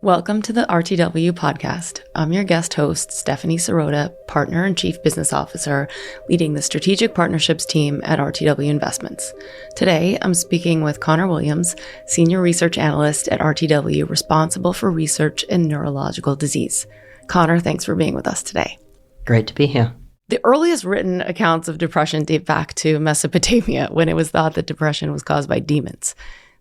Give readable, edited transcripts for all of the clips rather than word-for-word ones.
Welcome to the RTW podcast. I'm your guest host, Stephanie Sirota, partner and chief business officer, leading the strategic partnerships team at RTW Investments. Today, I'm speaking with Connor Williams, senior research analyst at RTW, responsible for research in neurological disease. Connor, thanks for being with us today. Great to be here. The earliest written accounts of depression date back to Mesopotamia, when it was thought that depression was caused by demons.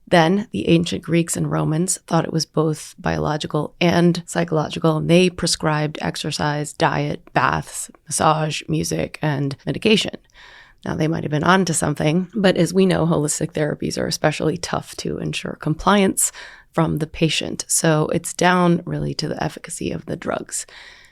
Then the ancient Greeks and Romans thought it was both biological and psychological, and they prescribed exercise, diet, baths, massage, music, and medication. Now, they might have been onto something, but as we know, holistic therapies are especially tough to ensure compliance from the patient. So it's down really to the efficacy of the drugs.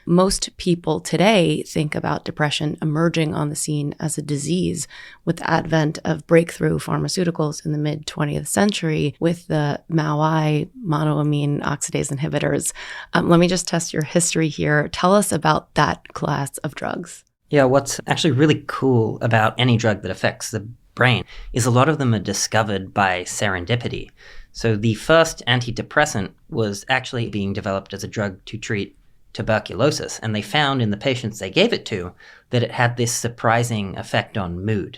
Most people today think about depression emerging on the scene as a disease with the advent of breakthrough pharmaceuticals in the mid-20th century with the MAOI, monoamine oxidase inhibitors. Let me just test your history here. Tell us about that class of drugs. Yeah, what's actually really cool about any drug that affects the brain is a lot of them are discovered by serendipity. So the first antidepressant was actually being developed as a drug to treat tuberculosis, and they found in the patients they gave it to that it had this surprising effect on mood.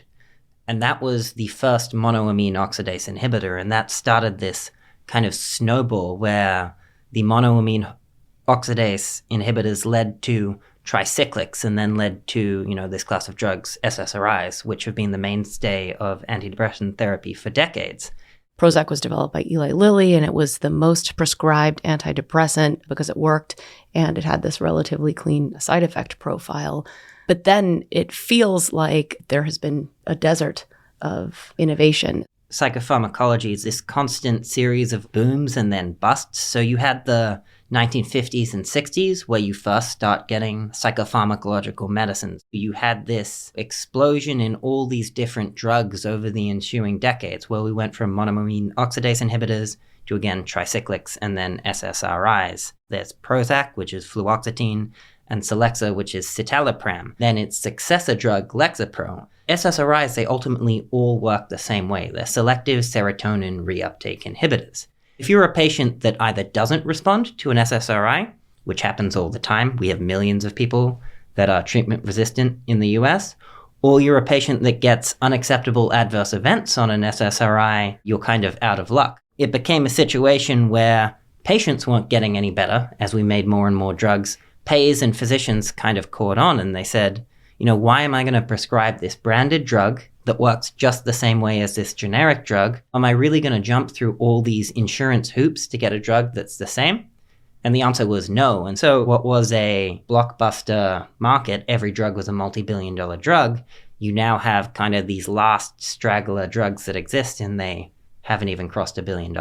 And that was the first monoamine oxidase inhibitor, and that started this kind of snowball where the monoamine oxidase inhibitors led to tricyclics and then led to, this class of drugs, SSRIs, which have been the mainstay of antidepressant therapy for decades. Prozac was developed by Eli Lilly, and it was the most prescribed antidepressant because it worked and it had this relatively clean side effect profile. But then it feels like there has been a desert of innovation. Psychopharmacology is this constant series of booms and then busts. So you had the 1950s and 60s where you first start getting psychopharmacological medicines. You had this explosion in all these different drugs over the ensuing decades where we went from monoamine oxidase inhibitors to, again, tricyclics and then SSRIs. There's Prozac, which is fluoxetine, and Celexa, which is citalopram. Then its successor drug, Lexapro. SSRIs, they ultimately all work the same way. They're selective serotonin reuptake inhibitors. If you're a patient that either doesn't respond to an SSRI, which happens all the time, we have millions of people that are treatment resistant in the US, or you're a patient that gets unacceptable adverse events on an SSRI, you're kind of out of luck. It became a situation where patients weren't getting any better as we made more and more drugs. Payers and physicians kind of caught on and they said, why am I going to prescribe this branded drug that works just the same way as this generic drug? Am I really going to jump through all these insurance hoops to get a drug that's the same? And the answer was no. And so what was a blockbuster market, every drug was a multi-billion-dollar drug, you now have kind of these last straggler drugs that exist and they haven't even crossed $1 billion.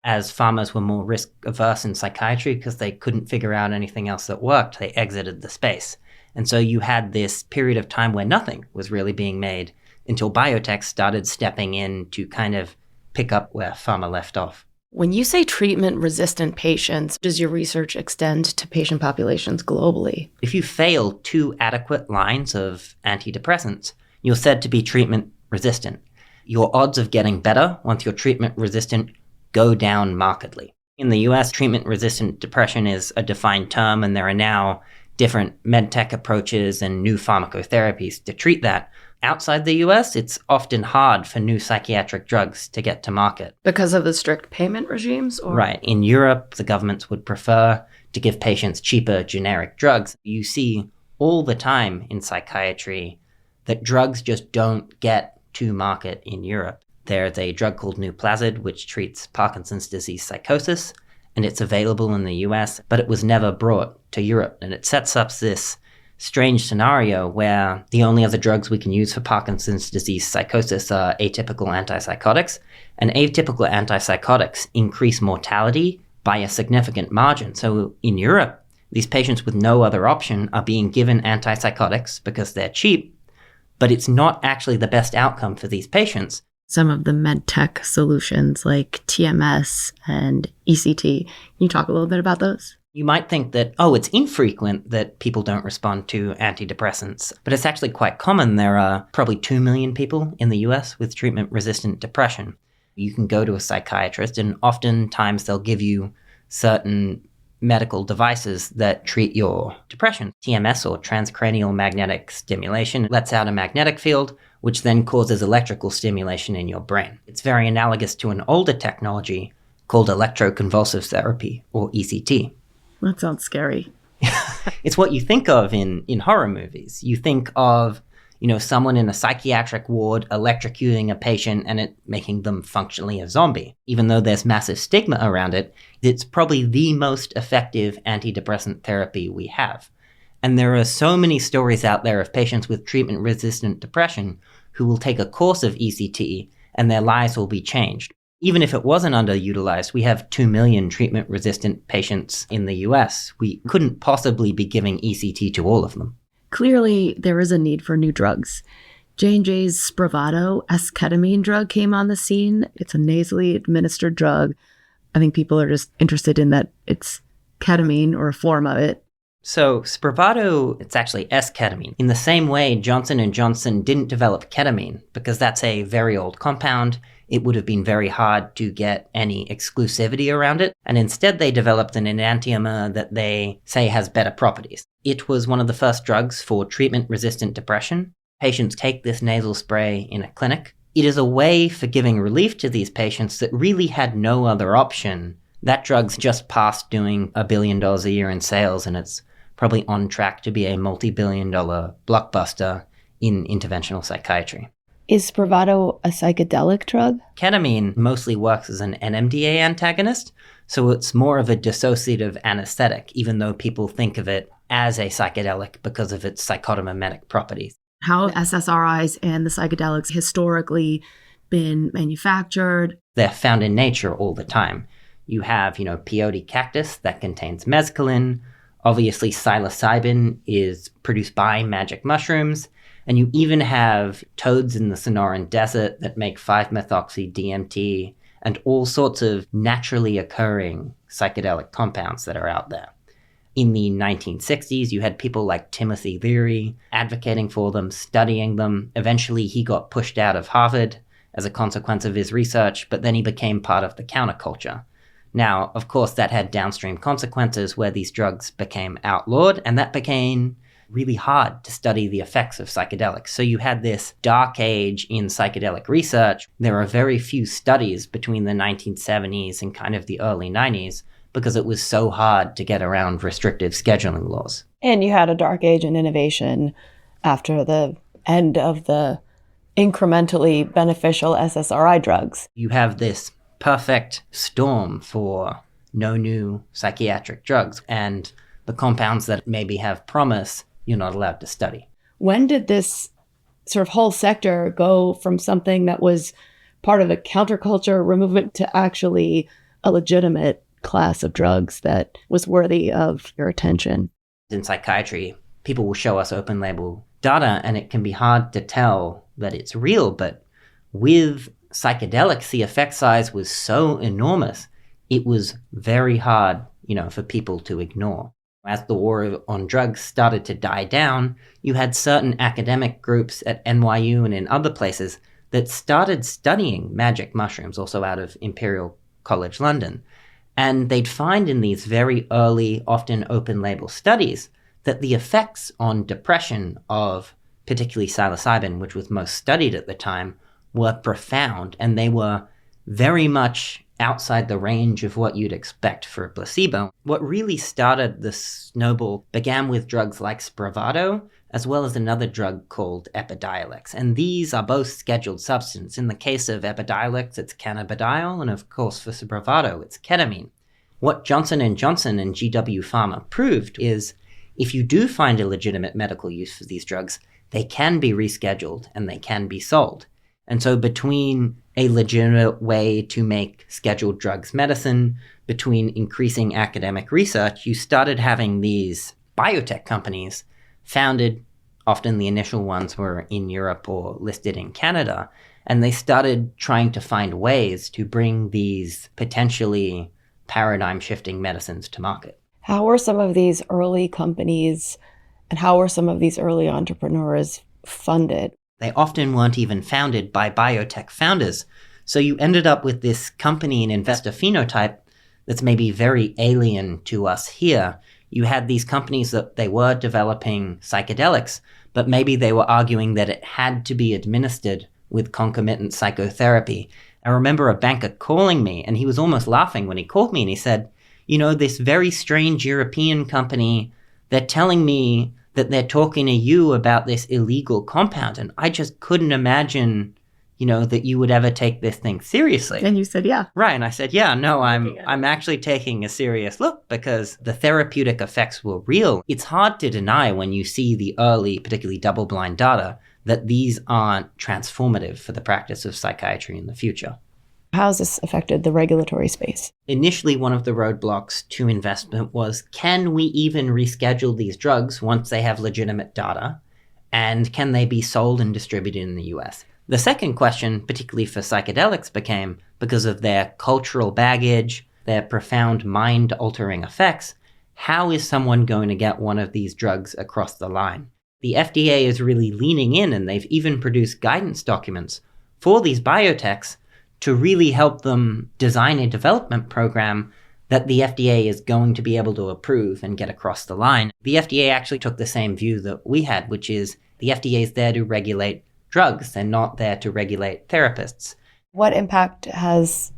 As pharmas were more risk-averse in psychiatry because they couldn't figure out anything else that worked, they exited the space. And so you had this period of time where nothing was really being made until biotech started stepping in to kind of pick up where pharma left off. When you say treatment-resistant patients, does your research extend to patient populations globally? If you fail 2 adequate lines of antidepressants, you're said to be treatment-resistant. Your odds of getting better once you're treatment-resistant go down markedly. In the US, treatment-resistant depression is a defined term, and there are now different medtech approaches and new pharmacotherapies to treat that. Outside the US, it's often hard for new psychiatric drugs to get to market. Because of the strict payment regimes? Or? Right. In Europe, the governments would prefer to give patients cheaper generic drugs. You see all the time in psychiatry that drugs just don't get to market in Europe. There's a drug called Nuplazid, which treats Parkinson's disease psychosis, and it's available in the US, but it was never brought to Europe. And it sets up this strange scenario where the only other drugs we can use for Parkinson's disease psychosis are atypical antipsychotics, and atypical antipsychotics increase mortality by a significant margin. So in Europe, these patients with no other option are being given antipsychotics because they're cheap, but it's not actually the best outcome for these patients. Some of the med tech solutions like TMS and ECT. Can you talk a little bit about those? You might think that, it's infrequent that people don't respond to antidepressants, but it's actually quite common. There are probably 2 million people in the US with treatment-resistant depression. You can go to a psychiatrist and oftentimes they'll give you certain medical devices that treat your depression. TMS, or transcranial magnetic stimulation, lets out a magnetic field, which then causes electrical stimulation in your brain. It's very analogous to an older technology called electroconvulsive therapy, or ECT. That sounds scary. It's what you think of in horror movies. You think of, someone in a psychiatric ward electrocuting a patient and it making them functionally a zombie. Even though there's massive stigma around it, it's probably the most effective antidepressant therapy we have. And there are so many stories out there of patients with treatment-resistant depression who will take a course of ECT and their lives will be changed. Even if it wasn't underutilized, we have 2 million treatment-resistant patients in the US. We couldn't possibly be giving ECT to all of them. Clearly, there is a need for new drugs. J&J's Spravato S-ketamine drug came on the scene. It's a nasally administered drug. I think people are just interested in that it's ketamine or a form of it. So Spravato, it's actually S-ketamine. In the same way, Johnson & Johnson didn't develop ketamine because that's a very old compound. It would have been very hard to get any exclusivity around it. And instead, they developed an enantiomer that they say has better properties. It was one of the first drugs for treatment-resistant depression. Patients take this nasal spray in a clinic. It is a way for giving relief to these patients that really had no other option. That drug's just past doing $1 billion a year in sales, and it's probably on track to be a multi-billion-dollar blockbuster in interventional psychiatry. Is Spravato a psychedelic drug? Ketamine mostly works as an NMDA antagonist, so it's more of a dissociative anesthetic, even though people think of it as a psychedelic because of its psychotomimetic properties. How have SSRIs and the psychedelics historically been manufactured? They're found in nature all the time. You have, peyote cactus that contains mescaline. Obviously, psilocybin is produced by magic mushrooms. And you even have toads in the Sonoran Desert that make 5-methoxy-DMT and all sorts of naturally occurring psychedelic compounds that are out there. In the 1960s, you had people like Timothy Leary advocating for them, studying them. Eventually, he got pushed out of Harvard as a consequence of his research, but then he became part of the counterculture. Now, of course, that had downstream consequences where these drugs became outlawed, and that became really hard to study the effects of psychedelics. So you had this dark age in psychedelic research. There are very few studies between the 1970s and kind of the early 90s because it was so hard to get around restrictive scheduling laws. And you had a dark age in innovation after the end of the incrementally beneficial SSRI drugs. You have this perfect storm for no new psychiatric drugs, and the compounds that maybe have promise you're not allowed to study. When did this sort of whole sector go from something that was part of a counterculture movement to actually a legitimate class of drugs that was worthy of your attention? In psychiatry, people will show us open label data, and it can be hard to tell that it's real, but with psychedelics, the effect size was so enormous, it was very hard, for people to ignore. As the war on drugs started to die down, you had certain academic groups at NYU and in other places that started studying magic mushrooms, also out of Imperial College London. And they'd find in these very early, often open-label studies that the effects on depression of particularly psilocybin, which was most studied at the time, were profound, and they were very much outside the range of what you'd expect for a placebo. What really started the snowball began with drugs like Spravato, as well as another drug called Epidiolex. And these are both scheduled substances. In the case of Epidiolex, it's cannabidiol, and of course for Spravato, it's ketamine. What Johnson & Johnson and GW Pharma proved is if you do find a legitimate medical use for these drugs, they can be rescheduled and they can be sold. And so between a legitimate way to make scheduled drugs medicine, between increasing academic research, you started having these biotech companies founded, often the initial ones were in Europe or listed in Canada, and they started trying to find ways to bring these potentially paradigm-shifting medicines to market. How were some of these early companies and how were some of these early entrepreneurs funded? They often weren't even founded by biotech founders. So you ended up with this company and investor phenotype that's maybe very alien to us here. You had these companies that they were developing psychedelics, but maybe they were arguing that it had to be administered with concomitant psychotherapy. I remember a banker calling me, and he was almost laughing when he called me, and he said, this very strange European company, they're telling me that they're talking to you about this illegal compound, and I just couldn't imagine, that you would ever take this thing seriously. And you said, yeah. Right, and I said, yeah, no, I'm actually taking a serious look because the therapeutic effects were real. It's hard to deny when you see the early, particularly double-blind data, that these aren't transformative for the practice of psychiatry in the future. How has this affected the regulatory space? Initially, one of the roadblocks to investment was, can we even reschedule these drugs once they have legitimate data? And can they be sold and distributed in the US? The second question, particularly for psychedelics, became, because of their cultural baggage, their profound mind-altering effects, how is someone going to get one of these drugs across the line? The FDA is really leaning in, and they've even produced guidance documents for these biotechs to really help them design a development program that the FDA is going to be able to approve and get across the line. The FDA actually took the same view that we had, which is the FDA is there to regulate drugs and not there to regulate therapists. What impact has,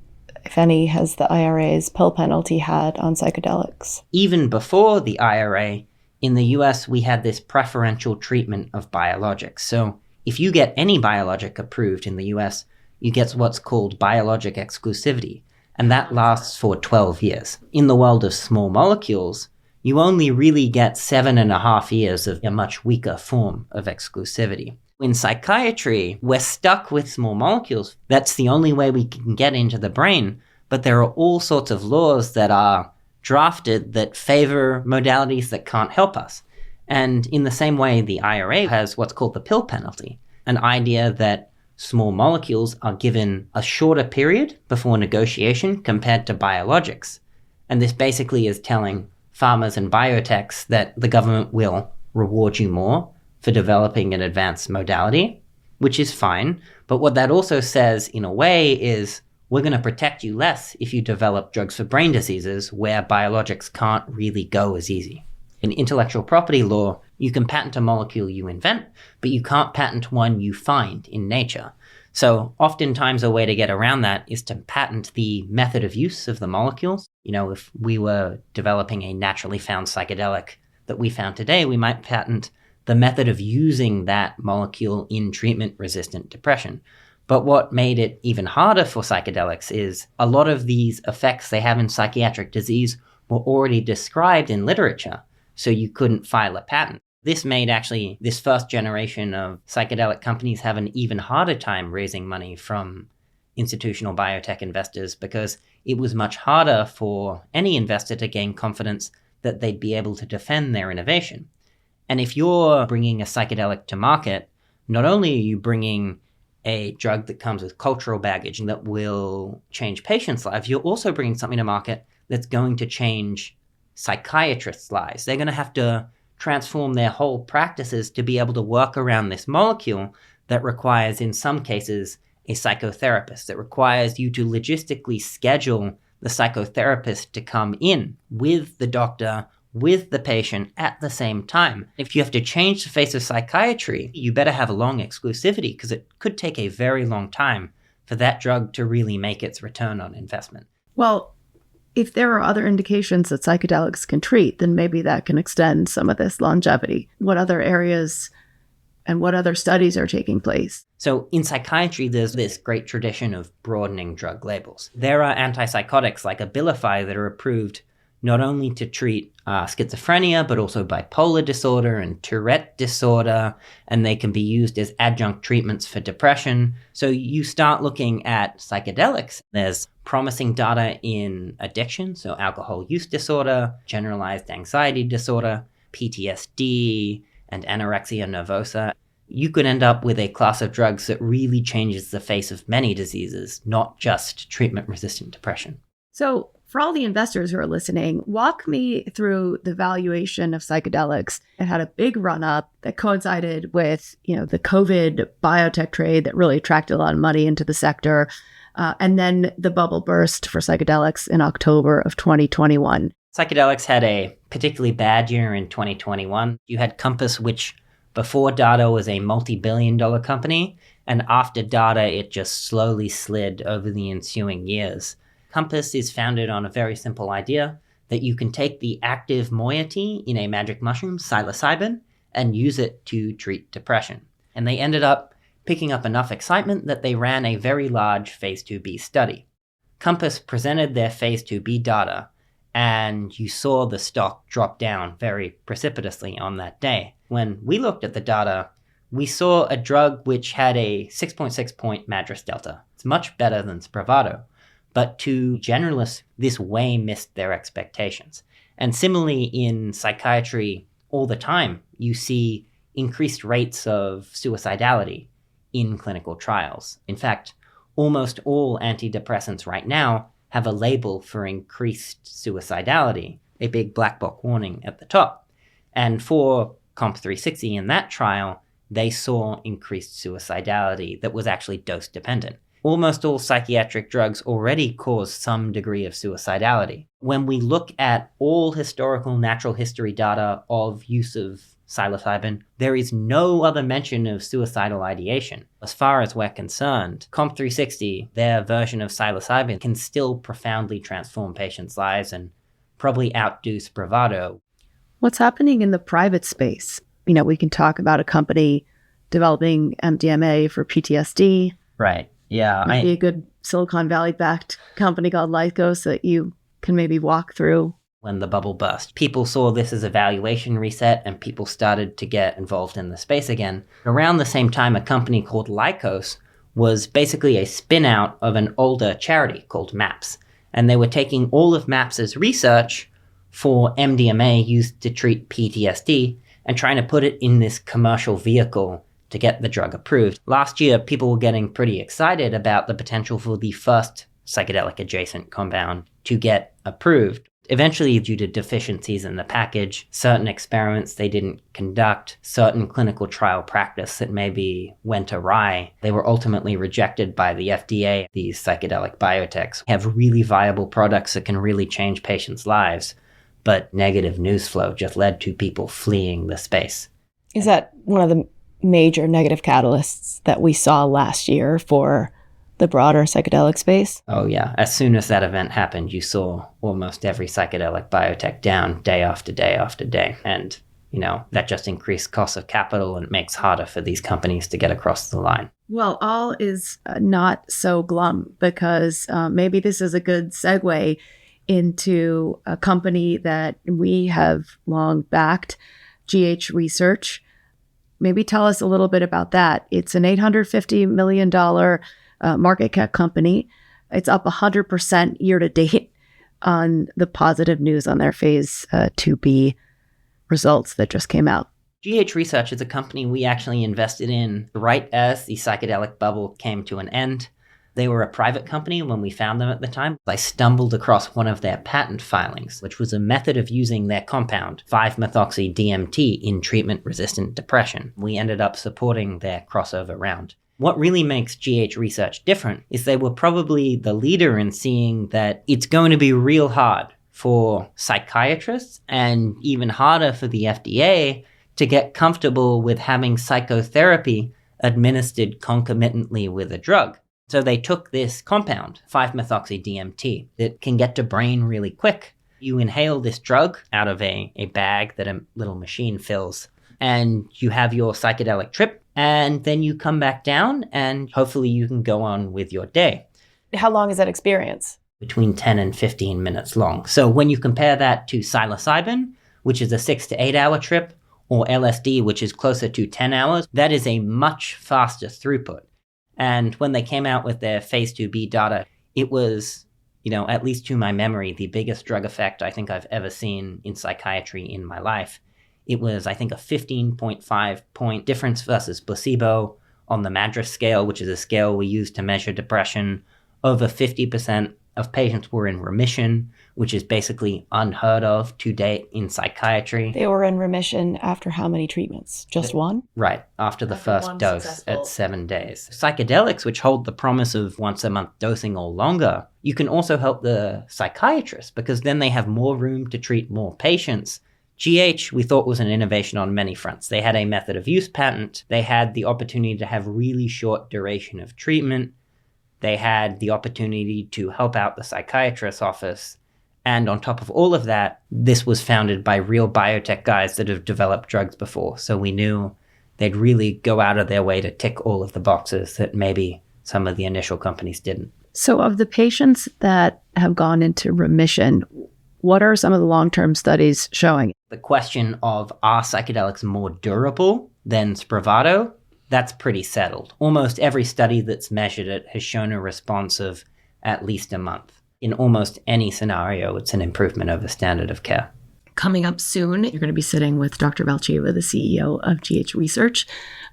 if any, has the IRA's pill penalty had on psychedelics? Even before the IRA, in the US, we had this preferential treatment of biologics. So if you get any biologic approved in the US, you get what's called biologic exclusivity, and that lasts for 12 years. In the world of small molecules, you only really get 7.5 years of a much weaker form of exclusivity. In psychiatry, we're stuck with small molecules. That's the only way we can get into the brain, but there are all sorts of laws that are drafted that favor modalities that can't help us. And in the same way, the IRA has what's called the pill penalty, an idea that small molecules are given a shorter period before negotiation compared to biologics. And this basically is telling pharmas and biotechs that the government will reward you more for developing an advanced modality, which is fine. But what that also says, in a way, is we're going to protect you less if you develop drugs for brain diseases where biologics can't really go as easy. In intellectual property law, you can patent a molecule you invent, but you can't patent one you find in nature. So oftentimes a way to get around that is to patent the method of use of the molecules. If we were developing a naturally found psychedelic that we found today, we might patent the method of using that molecule in treatment-resistant depression. But what made it even harder for psychedelics is a lot of these effects they have in psychiatric disease were already described in literature, so you couldn't file a patent. This made actually this first generation of psychedelic companies have an even harder time raising money from institutional biotech investors because it was much harder for any investor to gain confidence that they'd be able to defend their innovation. And if you're bringing a psychedelic to market, not only are you bringing a drug that comes with cultural baggage and that will change patients' lives, you're also bringing something to market that's going to change psychiatrists' lives. They're going to have to transform their whole practices to be able to work around this molecule that requires, in some cases, a psychotherapist. That requires you to logistically schedule the psychotherapist to come in with the doctor, with the patient at the same time. If you have to change the face of psychiatry, you better have a long exclusivity because it could take a very long time for that drug to really make its return on investment. Well, if there are other indications that psychedelics can treat, then maybe that can extend some of this longevity. What other areas and what other studies are taking place? So in psychiatry, there's this great tradition of broadening drug labels. There are antipsychotics like Abilify that are approved not only to treat schizophrenia, but also bipolar disorder and Tourette disorder, and they can be used as adjunct treatments for depression. So you start looking at psychedelics. There's promising data in addiction, so alcohol use disorder, generalized anxiety disorder, PTSD, and anorexia nervosa. You could end up with a class of drugs that really changes the face of many diseases, not just treatment-resistant depression. So for all the investors who are listening, walk me through the valuation of psychedelics. It had a big run up that coincided with, the COVID biotech trade that really attracted a lot of money into the sector. And then the bubble burst for psychedelics in October of 2021. Psychedelics had a particularly bad year in 2021. You had Compass, which before data was a multi-billion-dollar company, and after data, it just slowly slid over the ensuing years. Compass is founded on a very simple idea that you can take the active moiety in a magic mushroom, psilocybin, and use it to treat depression. And they ended up picking up enough excitement that they ran a very large phase 2b study. Compass presented their phase 2b data, and you saw the stock drop down very precipitously on that day. When we looked at the data, we saw a drug which had a 6.6 point MADRS delta. It's much better than Spravato. But to generalists, this way missed their expectations. And similarly in psychiatry, all the time, you see increased rates of suicidality in clinical trials. In fact, almost all antidepressants right now have a label for increased suicidality, a big black box warning at the top. And for COMP360 in that trial, they saw increased suicidality that was actually dose dependent. Almost all psychiatric drugs already cause some degree of suicidality. When we look at all historical natural history data of use of psilocybin, there is no other mention of suicidal ideation. As far as we're concerned, COMP360, their version of psilocybin, can still profoundly transform patients' lives and probably outdo Spravato. What's happening in the private space? We can talk about a company developing MDMA for PTSD. Right. Yeah. Might be a good Silicon Valley-backed company called Lycos that you can maybe walk through. When the bubble burst, people saw this as a valuation reset and people started to get involved in the space again. Around the same time, a company called Lycos was basically a spin-out of an older charity called MAPS. And they were taking all of MAPS's research for MDMA used to treat PTSD and trying to put it in this commercial vehicle to get the drug approved. Last year, people were getting pretty excited about the potential for the first psychedelic adjacent compound to get approved. Eventually, due to deficiencies in the package, certain experiments they didn't conduct, certain clinical trial practice that maybe went awry, they were ultimately rejected by the FDA. These psychedelic biotechs have really viable products that can really change patients' lives, but negative news flow just led to people fleeing the space. Is that one of the major negative catalysts that we saw last year for the broader psychedelic space? Oh yeah. As soon as that event happened, you saw almost every psychedelic biotech down day after day after day. And, that just increased costs of capital and makes harder for these companies to get across the line. Well, all is not so glum because maybe this is a good segue into a company that we have long backed, GH Research. Maybe tell us a little bit about that. It's an $850 million market cap company. It's up 100% year to date on the positive news on their phase 2B results that just came out. GH Research is a company we actually invested in right as the psychedelic bubble came to an end. They were a private company when we found them at the time. I stumbled across one of their patent filings, which was a method of using their compound, 5-methoxy-DMT, in treatment-resistant depression. We ended up supporting their crossover round. What really makes GH Research different is they were probably the leader in seeing that it's going to be real hard for psychiatrists and even harder for the FDA to get comfortable with having psychotherapy administered concomitantly with a drug. So they took this compound, 5-methoxy-DMT, that can get to brain really quick. You inhale this drug out of a bag that a little machine fills, and you have your psychedelic trip, and then you come back down, and hopefully you can go on with your day. How long is that experience? Between 10 and 15 minutes long. So when you compare that to psilocybin, which is a 6 to 8 hour trip, or LSD, which is closer to 10 hours, that is a much faster throughput. And when they came out with their phase 2B data, it was, at least to my memory, the biggest drug effect I think I've ever seen in psychiatry in my life. It was, I think, a 15.5 point difference versus placebo on the MADRS scale, which is a scale we use to measure depression, over 50% of patients were in remission, which is basically unheard of to date in psychiatry. They were in remission after how many treatments? Just one? Right, after the first dose at 7 days. Psychedelics, which hold the promise of once-a-month dosing or longer, you can also help the psychiatrist because then they have more room to treat more patients. GH, we thought, was an innovation on many fronts. They had a method of use patent. They had the opportunity to have really short duration of treatment. They had the opportunity to help out the psychiatrist's office. And on top of all of that, this was founded by real biotech guys that have developed drugs before. So we knew they'd really go out of their way to tick all of the boxes that maybe some of the initial companies didn't. So of the patients that have gone into remission, what are some of the long-term studies showing? The question of, are psychedelics more durable than Spravato? That's pretty settled. Almost every study that's measured it has shown a response of at least a month. In almost any scenario, it's an improvement over standard of care. Coming up soon, you're going to be sitting with Dr. Valcheva, the CEO of GH Research,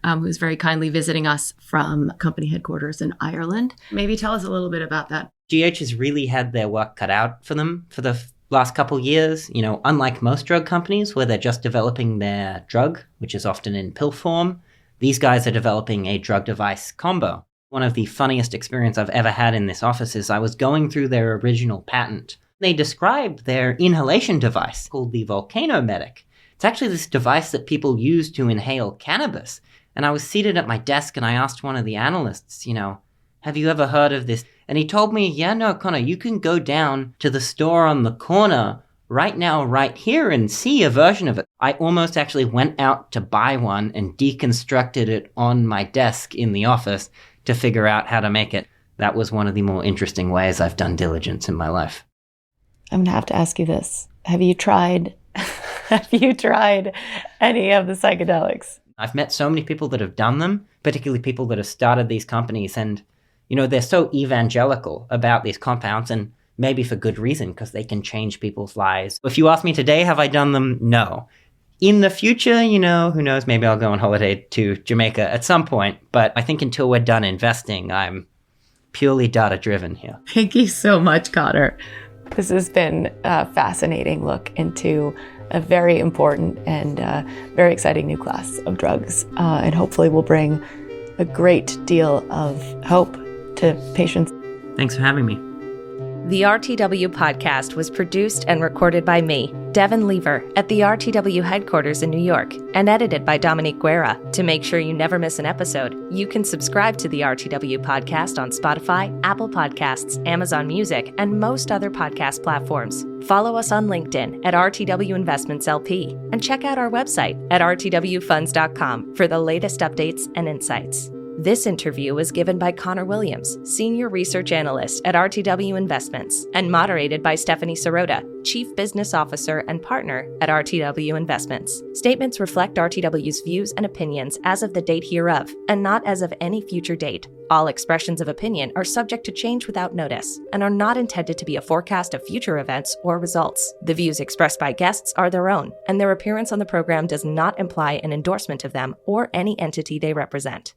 who's very kindly visiting us from company headquarters in Ireland. Maybe tell us a little bit about that. GH has really had their work cut out for them for the last couple years. You know, unlike most drug companies where they're just developing their drug, which is often in pill form, these guys are developing a drug-device combo. One of the funniest experiences I've ever had in this office is I was going through their original patent. They described their inhalation device called the Volcanomedic. It's actually this device that people use to inhale cannabis. And I was seated at my desk and I asked one of the analysts, have you ever heard of this? And he told me, yeah, no, Connor, you can go down to the store on the corner right now, right here, and see a version of it. I almost actually went out to buy one and deconstructed it on my desk in the office to figure out how to make it. That was one of the more interesting ways I've done diligence in my life. I'm going to have to ask you this. Have you tried any of the psychedelics? I've met so many people that have done them, particularly people that have started these companies, and they're so evangelical about these compounds, and maybe for good reason, because they can change people's lives. If you ask me today, have I done them? No. In the future, who knows, maybe I'll go on holiday to Jamaica at some point. But I think until we're done investing, I'm purely data-driven here. Thank you so much, Connor. This has been a fascinating look into a very important and very exciting new class of drugs. And hopefully will bring a great deal of hope to patients. Thanks for having me. The RTW podcast was produced and recorded by me, Devon Lever, at the RTW headquarters in New York, and edited by Dominique Guerra. To make sure you never miss an episode, you can subscribe to the RTW podcast on Spotify, Apple Podcasts, Amazon Music, and most other podcast platforms. Follow us on LinkedIn at RTW Investments LP, and check out our website at rtwfunds.com for the latest updates and insights. This interview was given by Connor Williams, Senior Research Analyst at RTW Investments, and moderated by Stephanie Sirota, Chief Business Officer and Partner at RTW Investments. Statements reflect RTW's views and opinions as of the date hereof, and not as of any future date. All expressions of opinion are subject to change without notice, and are not intended to be a forecast of future events or results. The views expressed by guests are their own, and their appearance on the program does not imply an endorsement of them or any entity they represent.